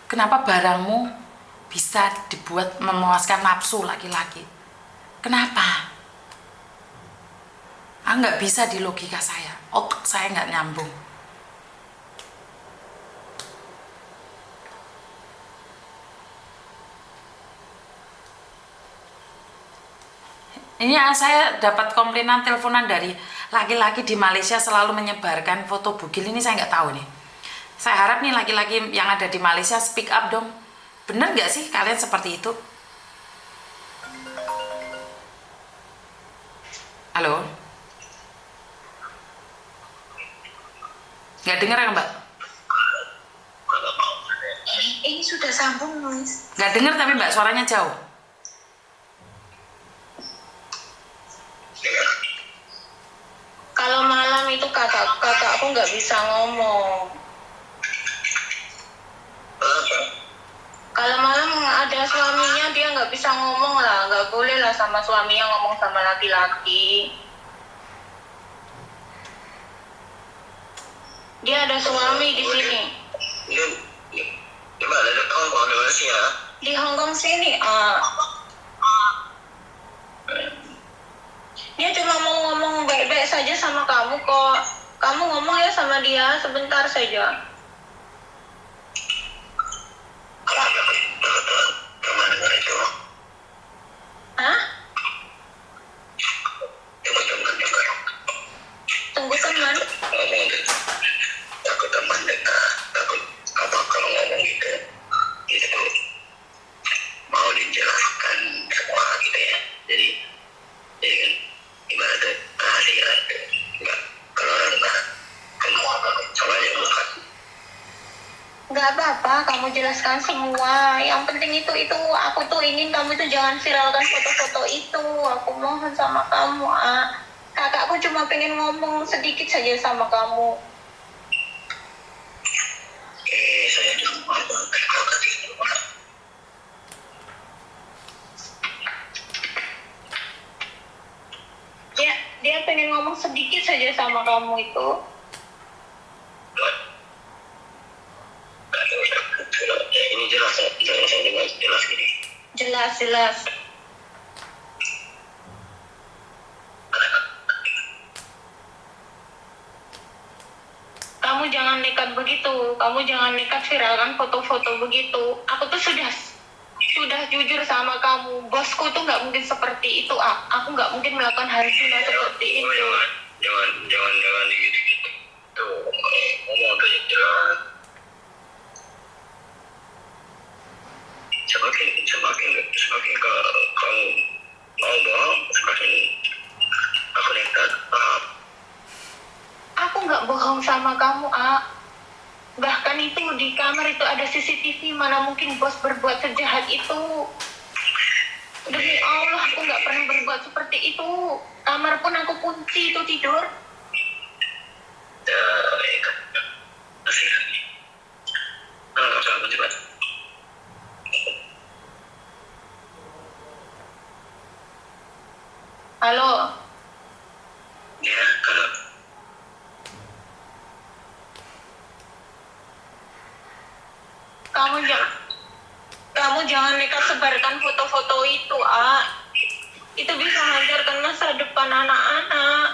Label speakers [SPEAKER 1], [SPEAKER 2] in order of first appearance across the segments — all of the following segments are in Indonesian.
[SPEAKER 1] Kenapa barangmu bisa dibuat memuaskan nafsu laki-laki? Kenapa? Nggak bisa di logika saya, otak saya nggak nyambung. Ini saya dapat komplainan teleponan dari laki-laki di Malaysia selalu menyebarkan foto bugil. Ini saya nggak tahu nih. Saya harap nih laki-laki yang ada di Malaysia speak up dong. Bener nggak sih kalian seperti itu? Halo? Nggak dengar ya Mbak?
[SPEAKER 2] Ini sudah sambung, Miss.
[SPEAKER 1] Nggak dengar tapi Mbak suaranya jauh.
[SPEAKER 2] Kalau malam itu kakakku nggak bisa ngomong. Kalau malam ada suaminya dia nggak bisa ngomong lah, nggak boleh lah sama suaminya ngomong sama laki-laki. Dia ada suami di sini.
[SPEAKER 3] Di mana? Di Hongkong, di Malaysia?
[SPEAKER 2] Di Hongkong sini. Dia cuma mau ngomong baik-baik saja sama kamu kok. Kamu ngomong ya sama dia sebentar saja. Hah? Tunggu teman.
[SPEAKER 3] Takut teman dekat, takut apa kalau ngomong gitu, itu mau dijelaskan semua gitu ya. Jadi kan gimana tuh rahasia tuh, nggak kalau orang nggak kenal soalnya bukan.
[SPEAKER 2] Nggak apa-apa, kamu jelaskan semua. Yang penting itu aku tuh ingin kamu tuh jangan viralkan foto-foto itu. Aku mohon sama kamu, Kakakku cuma pengen ngomong sedikit saja sama kamu.
[SPEAKER 3] Saya di rumah kakak di rumah.
[SPEAKER 2] Dia pengen ngomong sedikit saja sama kamu itu.
[SPEAKER 3] Ini jelas, saya dengar jelas gini.
[SPEAKER 2] Jelas. Kamu jangan nekat begitu. Kamu jangan nekat viralkan foto-foto begitu. Aku tuh sudah jujur sama kamu. Bosku tuh nggak mungkin seperti itu. Aku nggak mungkin melakukan hal seperti itu.
[SPEAKER 3] Jangan gitu. Tuh, ngomong aja jelas. Semakin kamu mau bohong, semakin aku nekat.
[SPEAKER 2] Aku nggak bohong sama kamu, Bahkan itu di kamar itu ada CCTV, mana mungkin bos berbuat sejahat itu. Demi Allah, aku nggak pernah berbuat seperti itu. Kamar pun aku kunci itu tidur. Halo.
[SPEAKER 3] Ya, kalau
[SPEAKER 2] Kamu jangan nekat sebarkan foto-foto itu, Itu bisa menghancurkan masa depan anak-anak.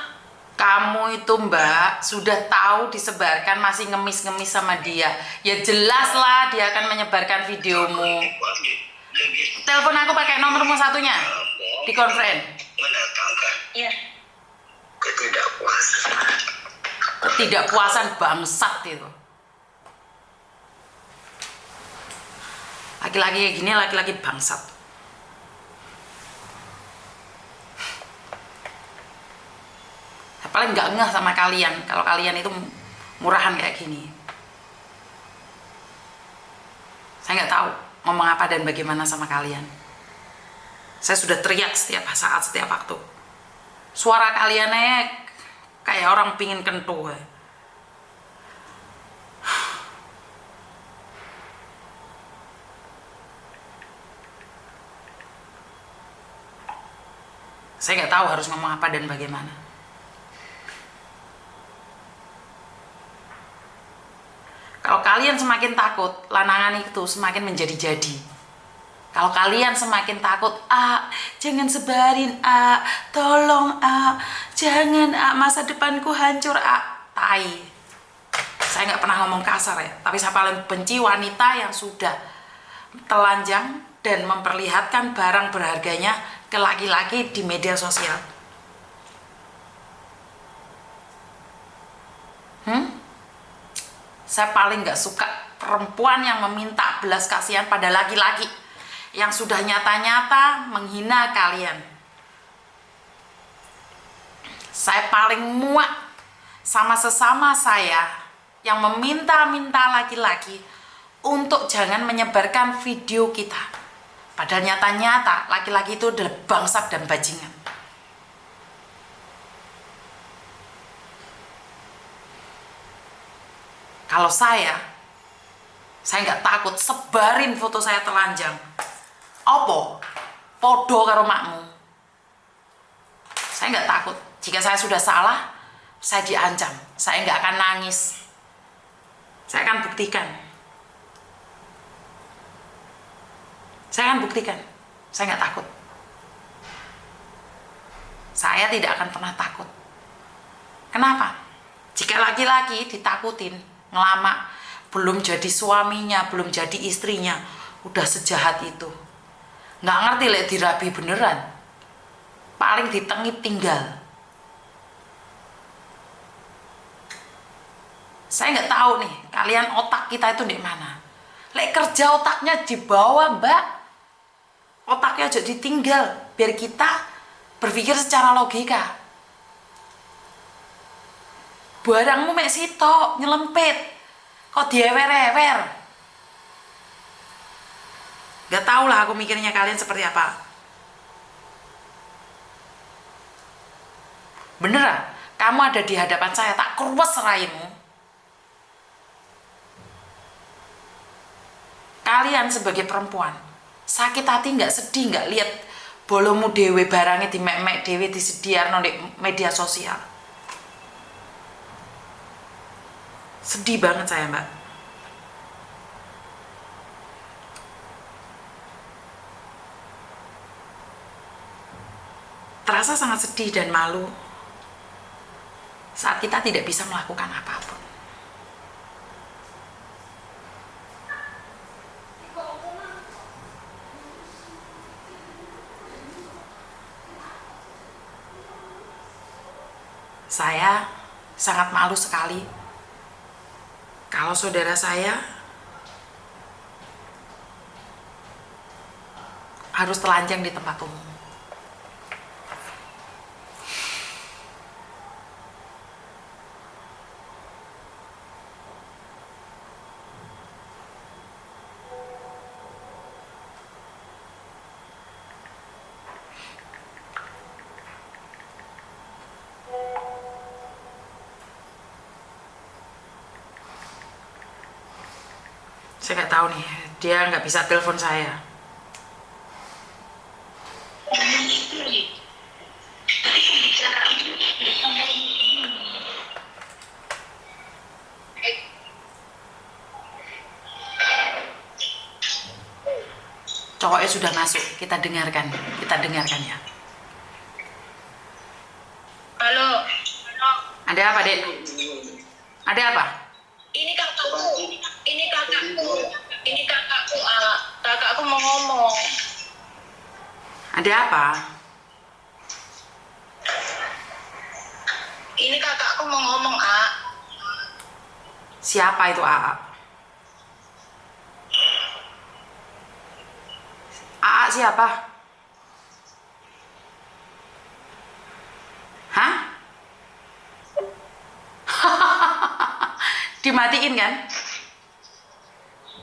[SPEAKER 1] Kamu itu Mbak sudah tahu disebarkan masih ngemis-ngemis sama dia. Ya jelas lah dia akan menyebarkan videomu. Telepon aku pakai nomormu satunya di konferen.
[SPEAKER 3] mendatangkan
[SPEAKER 2] Iya.
[SPEAKER 3] ketidakpuasan.
[SPEAKER 1] Ketidakpuasan bangsat itu. Laki-laki kayak gini laki-laki bangsat. Paling nggak ngeh sama kalian kalau kalian itu murahan kayak gini. Saya nggak tahu ngomong apa dan bagaimana sama kalian. Saya sudah teriak setiap saat, setiap waktu. Suara kaliannya kayak orang pingin kentut. Saya nggak tahu harus ngomong apa dan bagaimana. Kalau kalian semakin takut, lanangan itu semakin menjadi-jadi. Kalau kalian semakin takut, jangan sebarin, tolong, jangan, masa depanku hancur, tai. Saya nggak pernah ngomong kasar ya, tapi saya paling benci wanita yang sudah telanjang dan memperlihatkan barang berharganya ke laki-laki di media sosial. Saya paling nggak suka perempuan yang meminta belas kasihan pada laki-laki yang sudah nyata-nyata menghina kalian. Saya paling muak sama sesama saya yang meminta-minta laki-laki untuk jangan menyebarkan video kita. Padahal nyata-nyata laki-laki itu adalah bangsat dan bajingan. Kalau saya nggak takut sebarin foto saya telanjang. Opo? Podo karo makmu. Saya nggak takut. Jika saya sudah salah, saya diancam. Saya nggak akan nangis. Saya akan buktikan. Saya nggak takut. Saya tidak akan pernah takut. Kenapa? Jika laki-laki ditakutin, ngelama, belum jadi suaminya, belum jadi istrinya, udah sejahat itu. Nggak ngerti lek dirabi beneran. Paling ditengit tinggal. Saya nggak tahu nih, kalian otak kita itu di mana. Lek kerja otaknya di bawah, Mbak. Otaknya aja ditinggal, biar kita berpikir secara logika. Barangmu mek sitok nyelempit, kok diewer-ewer. Gak tau lah aku mikirnya kalian seperti apa. Beneran, kamu ada di hadapan saya, tak kurus seraimu. Kalian sebagai perempuan, sakit hati nggak, sedih nggak lihat bolomu dewe barangnya di mek-mek dewe disediarno di media sosial. Sedih banget saya, Mbak. Terasa sangat sedih dan malu saat kita tidak bisa melakukan apapun. Saya sangat malu sekali kalau saudara saya harus telanjang di tempat umum. Saya nggak tahu nih, dia nggak bisa telepon saya. Cowoknya sudah masuk, kita dengarkan ya.
[SPEAKER 2] Halo.
[SPEAKER 1] Ada apa, Dek? Ada apa?
[SPEAKER 2] Ini kakakku, kakakku mau ngomong.
[SPEAKER 1] Ada apa?
[SPEAKER 2] Ini kakakku mau ngomong,
[SPEAKER 1] Siapa itu AA? AA siapa? Hah? Dimatiin kan?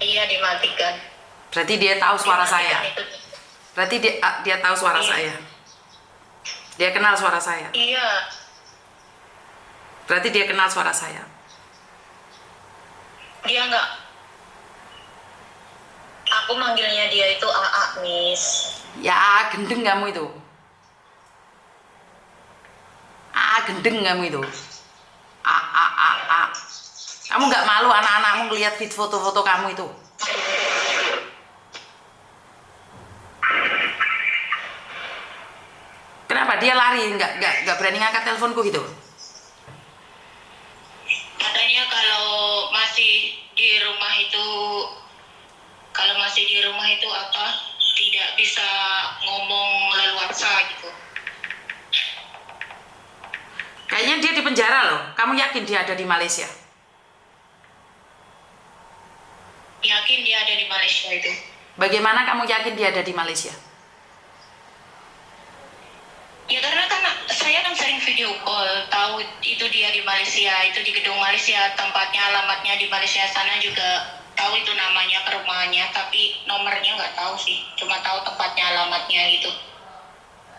[SPEAKER 2] Iya, dimatikan.
[SPEAKER 1] Berarti dia tahu suara saya.
[SPEAKER 2] Itu.
[SPEAKER 1] Berarti dia tahu suara saya. Dia kenal suara saya.
[SPEAKER 2] Iya.
[SPEAKER 1] Berarti dia kenal suara saya.
[SPEAKER 2] Dia enggak. Aku manggilnya dia itu AA, Miss.
[SPEAKER 1] Ya, gendeng kamu itu. Gendeng kamu itu. A. Kamu nggak malu anak-anakmu ngeliat foto-foto kamu itu? Kenapa dia lari, nggak berani ngangkat teleponku gitu?
[SPEAKER 2] Katanya kalau masih di rumah itu, apa, tidak bisa ngomong leluasa gitu.
[SPEAKER 1] Kayaknya dia di penjara loh. Kamu yakin dia ada di Malaysia?
[SPEAKER 2] Yakin dia ada di Malaysia itu.
[SPEAKER 1] Bagaimana kamu yakin dia ada di Malaysia?
[SPEAKER 2] Ya karena kan saya kan sering video call, tahu itu dia di Malaysia, itu di gedung Malaysia, tempatnya, alamatnya di Malaysia sana juga tahu itu namanya, ke rumahnya, tapi nomornya nggak tahu sih, cuma tahu tempatnya, alamatnya gitu.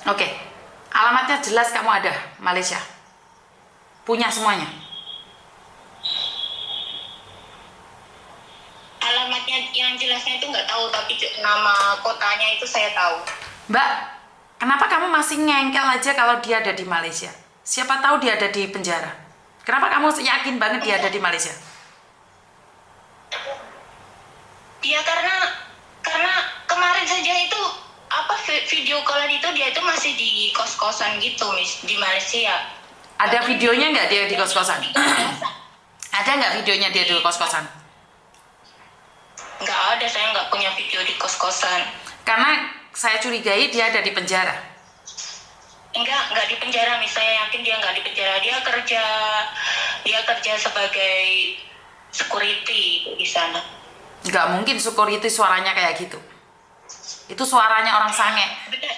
[SPEAKER 1] Oke, alamatnya jelas kamu ada Malaysia, punya semuanya.
[SPEAKER 2] Alamatnya yang jelasnya itu nggak tahu, tapi nama kotanya itu saya tahu.
[SPEAKER 1] Mbak, kenapa kamu masih ngengkel aja kalau dia ada di Malaysia? Siapa tahu dia ada di penjara. Kenapa kamu yakin banget dia ada di Malaysia?
[SPEAKER 2] Ya karena kemarin saja itu apa video callan itu dia itu masih di kos-kosan gitu, Miss, di Malaysia.
[SPEAKER 1] Ada videonya nggak dia di kos-kosan? Ada nggak videonya dia di kos-kosan?
[SPEAKER 2] Nggak ada, saya nggak punya video di kos-kosan.
[SPEAKER 1] Karena saya curigai dia ada di penjara.
[SPEAKER 2] Enggak di penjara, Miss. Saya yakin dia nggak di penjara. Dia kerja sebagai security di sana.
[SPEAKER 1] Nggak mungkin security suaranya kayak gitu. Itu suaranya orang sange.
[SPEAKER 2] Benar.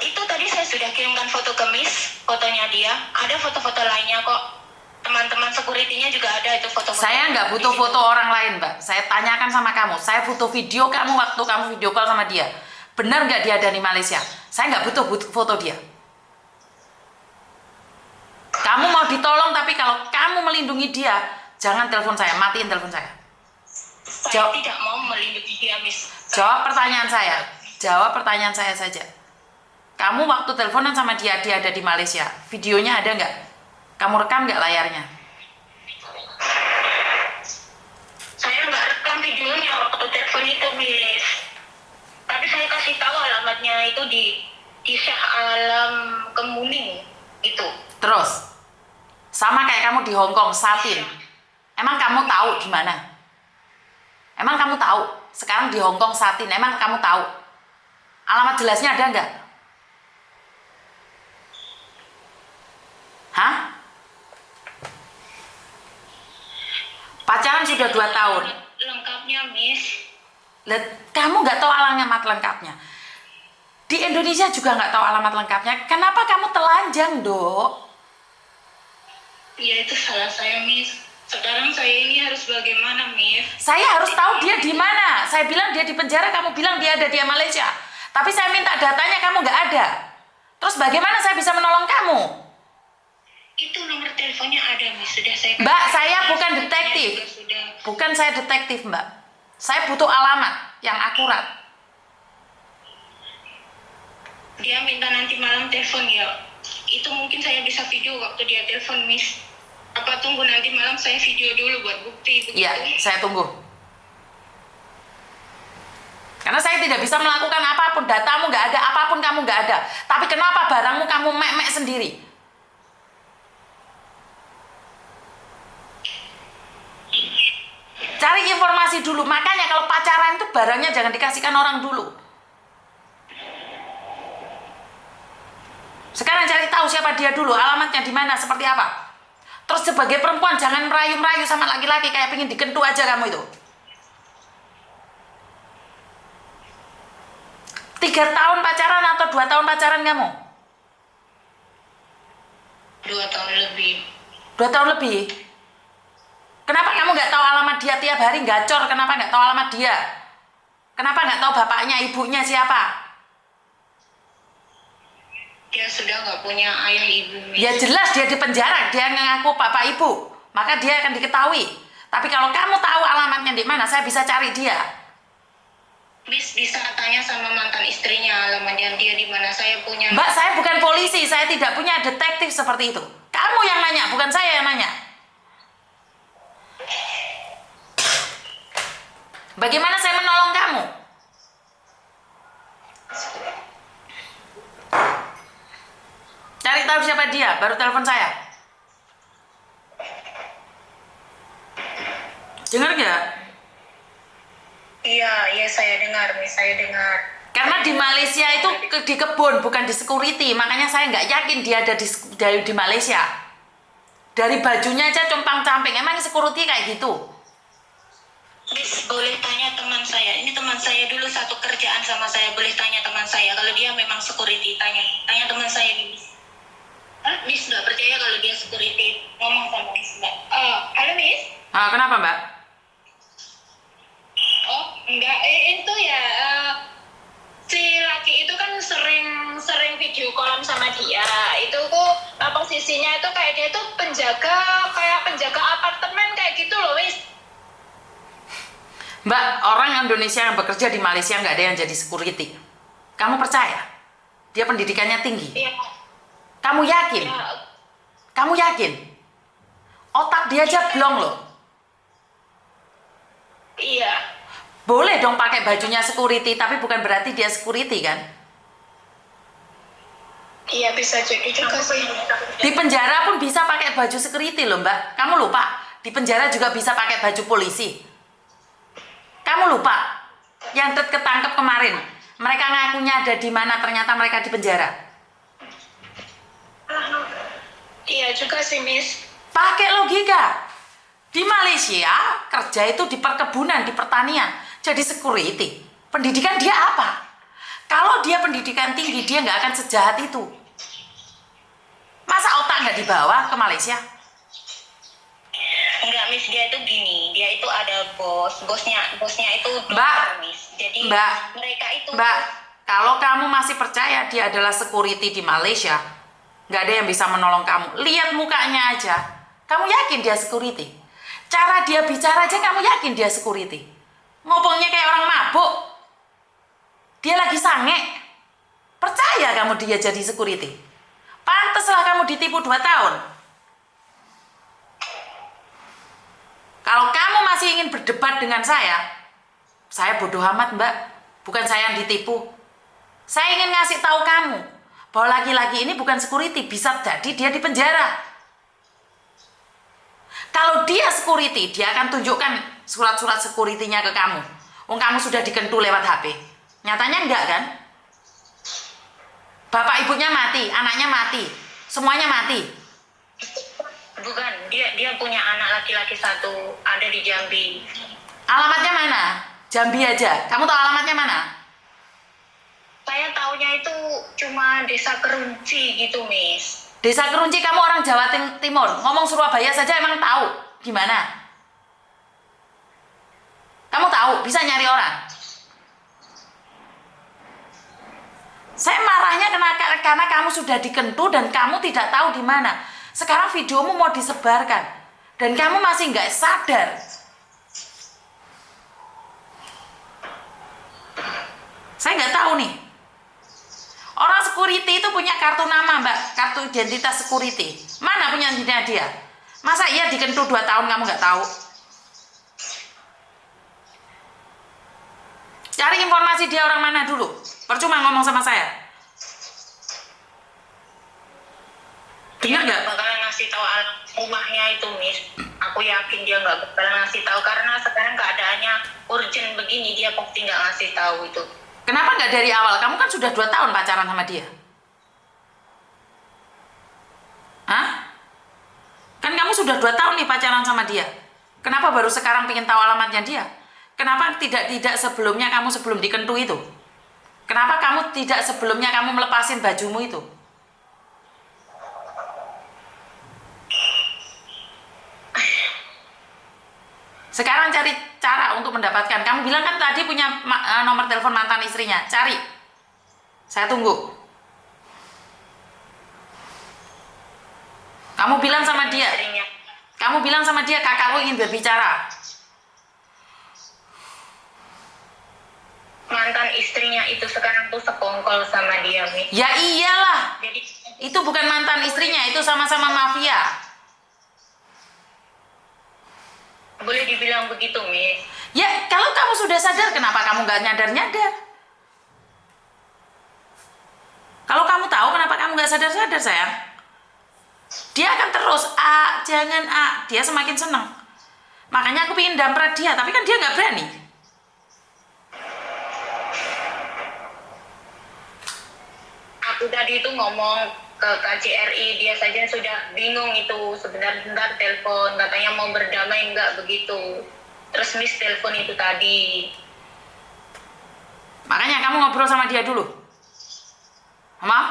[SPEAKER 2] Itu tadi saya sudah kirimkan foto ke Miss, fotonya dia. Ada foto-foto lainnya kok. Teman-teman security-nya juga ada itu foto-foto.
[SPEAKER 1] Saya nggak butuh foto orang lain, Mbak. Saya tanyakan sama kamu. Saya butuh video kamu waktu kamu video call sama dia. Benar nggak dia ada di Malaysia? Saya nggak butuh foto dia. Kamu mau ditolong, tapi kalau kamu melindungi dia, jangan telepon saya, matiin telepon saya.
[SPEAKER 2] Saya tidak mau melindungi dia, Miss.
[SPEAKER 1] Jawab pertanyaan saya. Jawab pertanyaan saya saja. Kamu waktu teleponan sama dia ada di Malaysia. Videonya ada nggak? Kamu rekam nggak layarnya?
[SPEAKER 2] Saya nggak rekam videonya waktu telepon itu, Miss. Tapi saya kasih tahu alamatnya itu di Shah Alam Kemuning itu.
[SPEAKER 1] Terus, sama kayak kamu di Hong Kong, Satin. Emang kamu tahu di mana? Emang kamu tahu? Sekarang di Hong Kong, Satin. Emang kamu tahu? Alamat jelasnya ada nggak? Hah? Pacaran sudah 2 tahun.
[SPEAKER 2] Lengkapnya, Miss.
[SPEAKER 1] Kamu nggak tahu alamat lengkapnya. Di Indonesia juga nggak tahu alamat lengkapnya. Kenapa kamu telanjang, Dok?
[SPEAKER 2] Ya itu salah saya, Miss. Sekarang saya ini harus bagaimana, Miss?
[SPEAKER 1] Saya harus tahu dia di mana. Saya bilang dia di penjara, kamu bilang dia ada di Malaysia. Tapi saya minta datanya, kamu nggak ada. Terus bagaimana saya bisa menolong kamu?
[SPEAKER 2] Itu nomor teleponnya ada, Miss. Sudah saya
[SPEAKER 1] Mbak, saya bukan detektif.
[SPEAKER 2] Sudah.
[SPEAKER 1] Bukan saya detektif, Mbak. Saya butuh alamat yang akurat.
[SPEAKER 2] Dia minta nanti malam telepon ya. Itu mungkin saya bisa video waktu dia telepon, Miss. Apa tunggu nanti malam saya video dulu buat bukti begitu?
[SPEAKER 1] Iya, saya tunggu. Karena saya tidak bisa melakukan apapun, datamu nggak ada, apapun kamu nggak ada. Tapi kenapa barangmu kamu mek-mek sendiri? Cari informasi dulu. Makanya kalau pacaran itu barangnya jangan dikasihkan orang dulu. Sekarang cari tahu siapa dia dulu, alamatnya di mana, seperti apa. Terus sebagai perempuan jangan merayu-merayu sama laki-laki kayak pengen dikentu aja kamu itu. 3 tahun pacaran atau 2 tahun pacaran kamu?
[SPEAKER 2] 2 tahun lebih.
[SPEAKER 1] 2 tahun lebih? Kenapa kamu nggak tahu alamat dia tiap hari gacor? Kenapa nggak tahu alamat dia? Kenapa nggak tahu bapaknya, ibunya siapa?
[SPEAKER 2] Dia sudah nggak punya ayah ibu, Miss.
[SPEAKER 1] Ya jelas dia di penjara, dia ngaku bapak ibu, maka dia akan diketahui. Tapi kalau kamu tahu alamatnya di mana, saya bisa cari dia.
[SPEAKER 2] Miss bisa tanya sama mantan istrinya alamatnya dia di mana. Saya punya.
[SPEAKER 1] Mbak, saya bukan polisi, saya tidak punya detektif seperti itu. Kamu yang nanya, bukan saya yang nanya. Bagaimana saya menolong kamu? Cari tahu siapa dia, baru telepon saya. Dengar nggak?
[SPEAKER 2] Iya, saya dengar, Miss, saya dengar.
[SPEAKER 1] Karena di Malaysia itu di kebun, bukan di security. Makanya saya nggak yakin dia ada di Malaysia. Dari bajunya aja compang-camping. Emang security kayak gitu?
[SPEAKER 2] Miss, boleh tanya teman saya. Ini teman saya dulu satu kerjaan sama saya. Boleh tanya teman saya. Kalau dia memang security, tanya teman saya, Miss. Miss nggak percaya kalau dia security. Ngomong sama Miss, Mbak. Halo, Miss?
[SPEAKER 1] Ah, kenapa, Mbak?
[SPEAKER 2] Oh, enggak. Itu ya, si laki itu kan sering video callan sama dia. Itu kok posisinya itu kayak dia tuh penjaga apartemen kayak gitu loh, Miss.
[SPEAKER 1] Mbak, orang Indonesia yang bekerja di Malaysia nggak ada yang jadi security. Kamu percaya? Dia pendidikannya tinggi.
[SPEAKER 2] Iya.
[SPEAKER 1] Kamu yakin?
[SPEAKER 2] Ya,
[SPEAKER 1] Kamu yakin? Otak dia aja blong loh.
[SPEAKER 2] iya.
[SPEAKER 1] Boleh dong pakai bajunya security, tapi bukan berarti dia security kan?
[SPEAKER 2] Iya, bisa jadi juga sih.
[SPEAKER 1] Di penjara pun bisa pakai baju security loh, Mbak. Kamu lupa? Di penjara juga bisa pakai baju polisi. Kamu lupa? Yang ketangkep kemarin, mereka ngakunya ada di mana, ternyata mereka di penjara.
[SPEAKER 2] Iya juga sih, Miss.
[SPEAKER 1] Pakai logika. Di Malaysia, kerja itu di perkebunan, di pertanian. Jadi security. Pendidikan dia apa? Kalau dia pendidikan tinggi, dia nggak akan sejahat itu. Masa otak nggak dibawa ke Malaysia?
[SPEAKER 2] Enggak, Miss, dia itu gini. Dia itu ada bosnya itu dokter,
[SPEAKER 1] Mbak,
[SPEAKER 2] Miss. Jadi
[SPEAKER 1] Mbak,
[SPEAKER 2] mereka itu
[SPEAKER 1] Mbak, kalau kamu masih percaya dia adalah security di Malaysia, nggak ada yang bisa menolong kamu. Lihat mukanya aja. Kamu yakin dia security? Cara dia bicara aja kamu yakin dia security? Ngomongnya kayak orang mabuk. Dia lagi sange. Percaya kamu dia jadi security? Pantaslah kamu ditipu 2 tahun. Kalau kamu masih ingin berdebat dengan saya bodoh amat, Mbak. Bukan saya yang ditipu. Saya ingin ngasih tahu kamu bahwa laki-laki ini bukan security, bisa jadi dia di penjara. Kalau dia security, dia akan tunjukkan surat-surat security-nya ke kamu. Kamu sudah dikentu lewat HP. Nyatanya enggak kan? Bapak ibunya mati, anaknya mati, semuanya mati.
[SPEAKER 2] bukan dia punya anak laki-laki satu, ada di Jambi.
[SPEAKER 1] Alamatnya mana? Jambi aja. Kamu tahu alamatnya mana?
[SPEAKER 2] Saya taunya itu cuma Desa Kerunci gitu, Miss.
[SPEAKER 1] Desa Kerunci, kamu orang Jawa Timur. Ngomong Surabaya saja emang tahu gimana? Kamu tahu, bisa nyari orang. Saya marahnya karena kamu sudah dikentu dan kamu tidak tahu di mana. Sekarang videomu mau disebarkan dan kamu masih nggak sadar. Saya nggak tahu nih. Orang security itu punya kartu nama, Mbak, kartu identitas security. Mana punya dia? Masa iya dikentu 2 tahun kamu nggak tahu? Cari informasi dia orang mana dulu. Percuma ngomong sama saya. Dengar nggak?
[SPEAKER 2] Bakalan ngasih tahu rumahnya itu, Miss. Aku yakin dia nggak bakalan ngasih tahu karena sekarang keadaannya urgent begini, dia pasti nggak ngasih tahu itu.
[SPEAKER 1] Kenapa nggak dari awal? Kamu kan sudah 2 tahun pacaran sama dia. Hah? Kan kamu sudah 2 tahun nih pacaran sama dia. Kenapa baru sekarang pengen tahu alamatnya dia? Kenapa tidak sebelumnya kamu sebelum dikentu itu? Kenapa kamu tidak sebelumnya kamu melepasin bajumu itu? Sekarang cari cara untuk mendapatkan. Kamu bilang kan tadi punya nomor telepon mantan istrinya. Cari. Saya tunggu. Kamu bilang sama dia. Kamu bilang sama dia, kakakku ingin berbicara.
[SPEAKER 2] Mantan istrinya itu sekarang tuh sekongkol sama dia, Miss.
[SPEAKER 1] Ya iyalah.
[SPEAKER 2] Jadi
[SPEAKER 1] Itu bukan mantan istrinya, itu sama-sama mafia.
[SPEAKER 2] boleh dibilang begitu, Miss.
[SPEAKER 1] Ya, kalau kamu sudah sadar, kenapa kamu nggak nyadar-nyadar? Kalau kamu tahu, kenapa kamu nggak sadar-sadar, sayang? Dia akan terus, jangan, dia semakin senang. Makanya aku pengen damprat dia, tapi kan dia nggak berani.
[SPEAKER 2] Aku tadi itu ngomong ke KJRI, dia saja sudah bingung itu. Sebentar telepon, katanya mau berdamai, enggak begitu. Terus Miss telepon itu tadi.
[SPEAKER 1] Makanya kamu ngobrol sama dia dulu. Mau?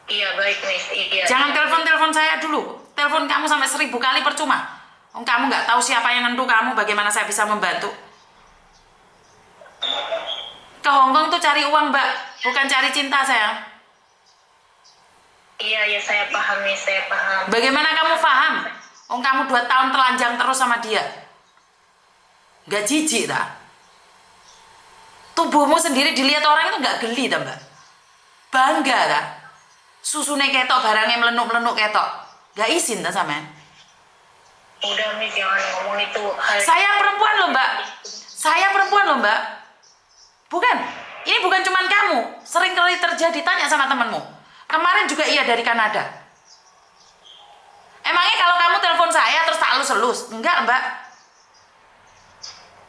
[SPEAKER 2] Iya baik Miss, iya.
[SPEAKER 1] Jangan telepon saya dulu. Telepon kamu sampai 1000 kali percuma. Kamu nggak tahu siapa yang nentu kamu, bagaimana saya bisa membantu. Ke Hongkong tuh cari uang, Mbak, bukan cari cinta, sayang.
[SPEAKER 2] Iya, saya paham Miss, saya paham.
[SPEAKER 1] Bagaimana kamu paham? Kamu 2 tahun telanjang terus sama dia. Gak jijik tak? Tubuhmu sendiri dilihat orang itu gak geli tak, Mbak? Bangga tak? Susune ketok, barangnya melenuk-melenuk ketok. Gak izin tak sampean?
[SPEAKER 2] Udah Miss, jangan ngomong itu hal.
[SPEAKER 1] Saya perempuan loh, Mbak. Saya perempuan loh, Mbak. Bukan. Ini bukan cuman kamu. Sering kali terjadi, tanya sama temenmu. Kemarin juga iya dari Kanada. Emangnya kalau kamu telepon saya terus tak elus-elus? Enggak, Mbak.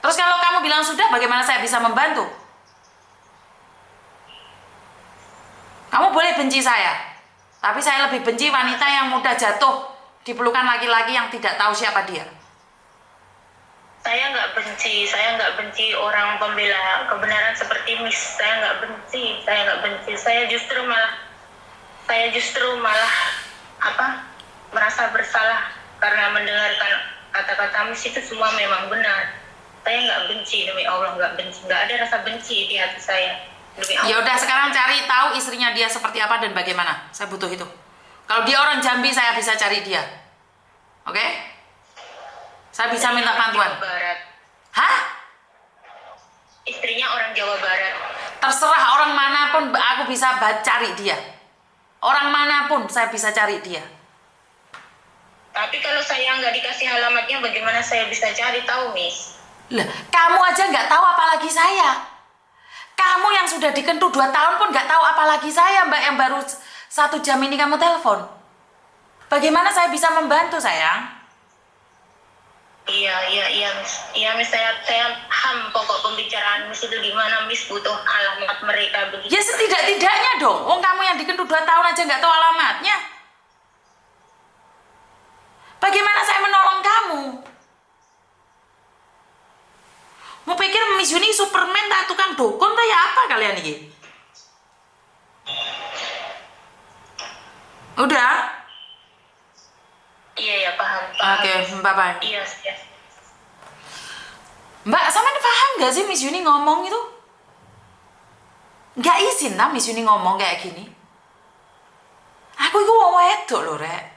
[SPEAKER 1] Terus kalau kamu bilang sudah, bagaimana saya bisa membantu? Kamu boleh benci saya, tapi saya lebih benci wanita yang mudah jatuh di pelukan laki-laki yang tidak tahu siapa dia.
[SPEAKER 2] Saya nggak benci orang pembela kebenaran seperti Miss. Saya nggak benci. Saya justru malah merasa bersalah karena mendengarkan kata-kata Miss itu semua memang benar. Saya nggak benci, demi Allah nggak benci. Nggak ada rasa benci di hati saya.
[SPEAKER 1] Ya udah, sekarang cari tahu istrinya dia seperti apa dan bagaimana. Saya butuh itu. Kalau dia orang Jambi, saya bisa cari dia. Oke? Saya bisa minta bantuan.
[SPEAKER 2] Barat.
[SPEAKER 1] Hah?
[SPEAKER 2] Istrinya orang Jawa Barat.
[SPEAKER 1] Terserah orang manapun, aku bisa cari dia. Orang manapun saya bisa cari dia.
[SPEAKER 2] Tapi kalau saya nggak dikasih alamatnya, bagaimana saya bisa cari tahu, Miss?
[SPEAKER 1] Lah, kamu aja nggak tahu apalagi saya. Kamu yang sudah dikentu 2 tahun pun nggak tahu apalagi saya, Mbak, yang baru 1 jam ini kamu telepon. Bagaimana saya bisa membantu, sayang?
[SPEAKER 2] Iya, Miss. Iya, Miss, saya paham pokok pembicaraan Miss itu gimana, Miss butuh alamat mereka begitu.
[SPEAKER 1] Ya setidak-tidaknya dong. Kamu yang dikentu 2 tahun aja nggak tahu alamatnya. Bagaimana saya menolong kamu? Mau pikir Miss Yuni Superman tak tukang dukun tak ya apa kalian ini? Udah?
[SPEAKER 2] Iya, paham.
[SPEAKER 1] Oke, bye-bye.
[SPEAKER 2] Iya.
[SPEAKER 1] Mbak, sama paham gak sih Miss Yuni ngomong itu? Gak izin lah Miss Yuni ngomong kayak gini. Aku itu mau wedok loh, Rek.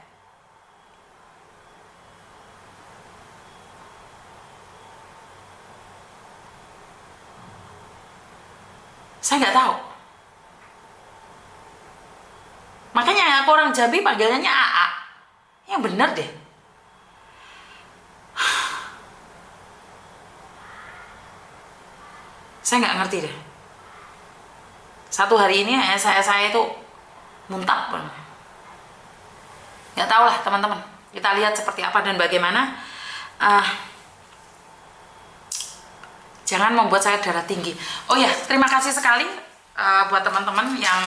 [SPEAKER 1] Saya nggak tahu. Makanya aku orang Jambi panggilannya AA. Yang bener deh. Saya nggak ngerti deh. Satu hari ini saya itu muntah pun. Nggak tahu lah teman-teman. Kita lihat seperti apa dan bagaimana. Jangan membuat saya darah tinggi. Oh ya, terima kasih sekali buat teman-teman yang